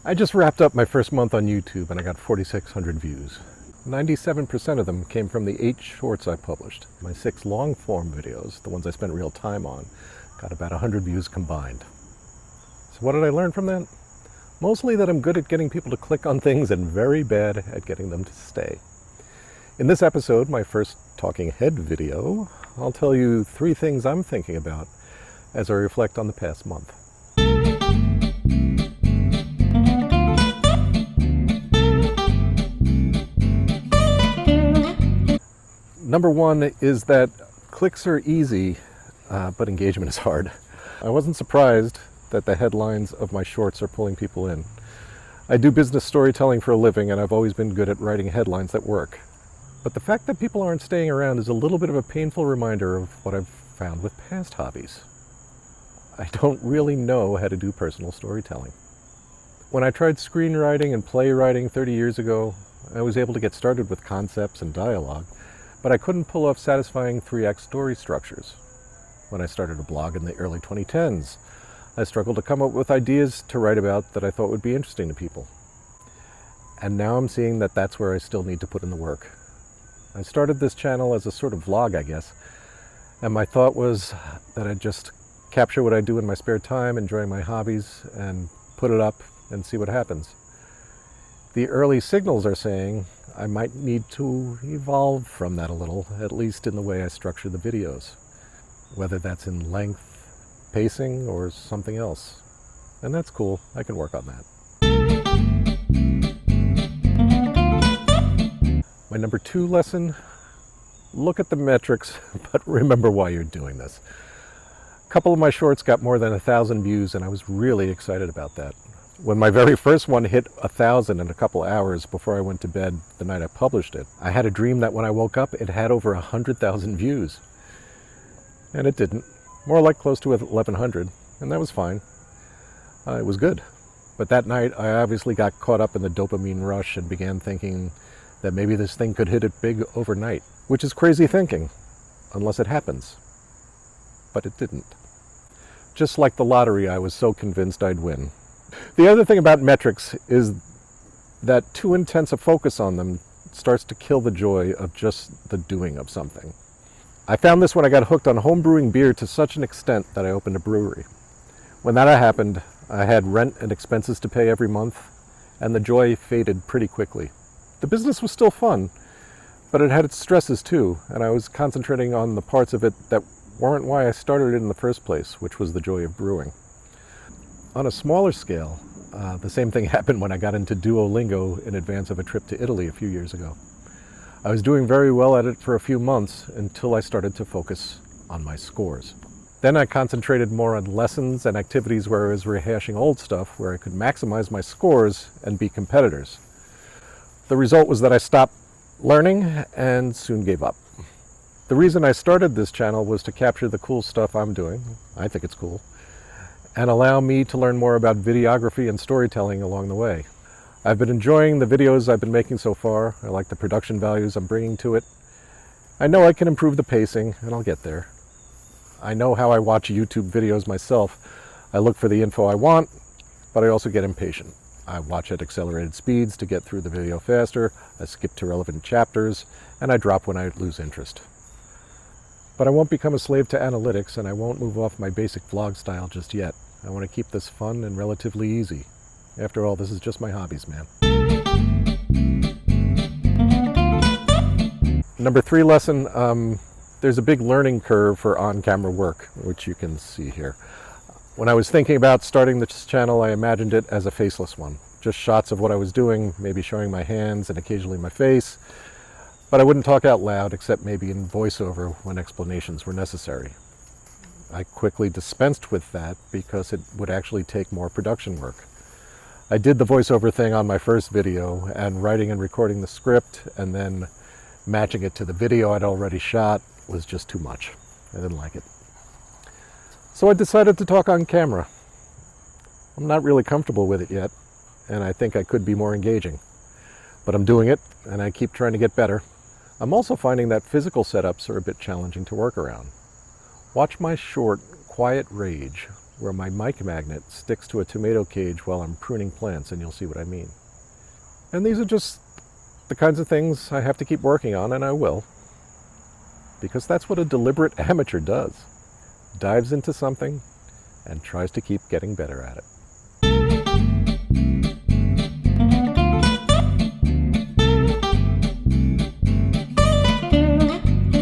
I just wrapped up my first month on YouTube and I got 4,600 views. 97% of them came from the 8 shorts I published. My 6 long-form videos, the ones I spent real time on, got about 100 views combined. So what did I learn from that? Mostly that I'm good at getting people to click on things and very bad at getting them to stay. In this episode, my first talking head video, I'll tell you 3 things I'm thinking about as I reflect on the past month. Number 1 is that clicks are easy, but engagement is hard. I wasn't surprised that the headlines of my shorts are pulling people in. I do business storytelling for a living, and I've always been good at writing headlines that work. But the fact that people aren't staying around is a little bit of a painful reminder of what I've found with past hobbies. I don't really know how to do personal storytelling. When I tried screenwriting and playwriting 30 years ago, I was able to get started with concepts and dialogue, but I couldn't pull off satisfying 3-act story structures. When I started a blog in the early 2010s, I struggled to come up with ideas to write about that I thought would be interesting to people. And now I'm seeing that that's where I still need to put in the work. I started this channel as a sort of vlog, I guess, and my thought was that I'd just capture what I do in my spare time, enjoying my hobbies, and put it up and see what happens. The early signals are saying I might need to evolve from that a little, at least in the way I structure the videos, whether that's in length, pacing, or something else. And that's cool. I can work on that. My number 2 lesson, look at the metrics, but remember why you're doing this. A couple of my shorts got more than 1,000 views, and I was really excited about that. When my very first one hit 1,000 in a couple hours before I went to bed the night I published it, I had a dream that when I woke up, it had over 100,000 views. And it didn't. More like close to 1,100, and that was fine. It was good. But that night, I obviously got caught up in the dopamine rush and began thinking that maybe this thing could hit it big overnight, which is crazy thinking, unless it happens. But it didn't. Just like the lottery, I was so convinced I'd win. The other thing about metrics is that too intense a focus on them starts to kill the joy of just the doing of something. I found this when I got hooked on home brewing beer to such an extent that I opened a brewery. When that happened, I had rent and expenses to pay every month, and the joy faded pretty quickly. The business was still fun, but it had its stresses too, and I was concentrating on the parts of it that weren't why I started it in the first place, which was the joy of brewing. On a smaller scale, the same thing happened when I got into Duolingo in advance of a trip to Italy a few years ago. I was doing very well at it for a few months until I started to focus on my scores. Then I concentrated more on lessons and activities where I was rehashing old stuff, where I could maximize my scores and beat competitors. The result was that I stopped learning and soon gave up. The reason I started this channel was to capture the cool stuff I'm doing, I think it's cool, and allow me to learn more about videography and storytelling along the way. I've been enjoying the videos I've been making so far. I like the production values I'm bringing to it. I know I can improve the pacing, and I'll get there. I know how I watch YouTube videos myself. I look for the info I want, but I also get impatient. I watch at accelerated speeds to get through the video faster, I skip to relevant chapters, and I drop when I lose interest. But I won't become a slave to analytics, and I won't move off my basic vlog style just yet. I want to keep this fun and relatively easy. After all, this is just my hobbies, man. Number 3 lesson, there's a big learning curve for on-camera work, which you can see here. When I was thinking about starting this channel, I imagined it as a faceless one. Just shots of what I was doing, maybe showing my hands and occasionally my face. But I wouldn't talk out loud, except maybe in voiceover when explanations were necessary. I quickly dispensed with that because it would actually take more production work. I did the voiceover thing on my first video, and writing and recording the script and then matching it to the video I'd already shot was just too much. I didn't like it. So I decided to talk on camera. I'm not really comfortable with it yet, and I think I could be more engaging. But I'm doing it, and I keep trying to get better. I'm also finding that physical setups are a bit challenging to work around. Watch my short, Quiet Rage, where my mic magnet sticks to a tomato cage while I'm pruning plants, and you'll see what I mean. And these are just the kinds of things I have to keep working on, and I will. Because that's what a deliberate amateur does. Dives into something and tries to keep getting better at it.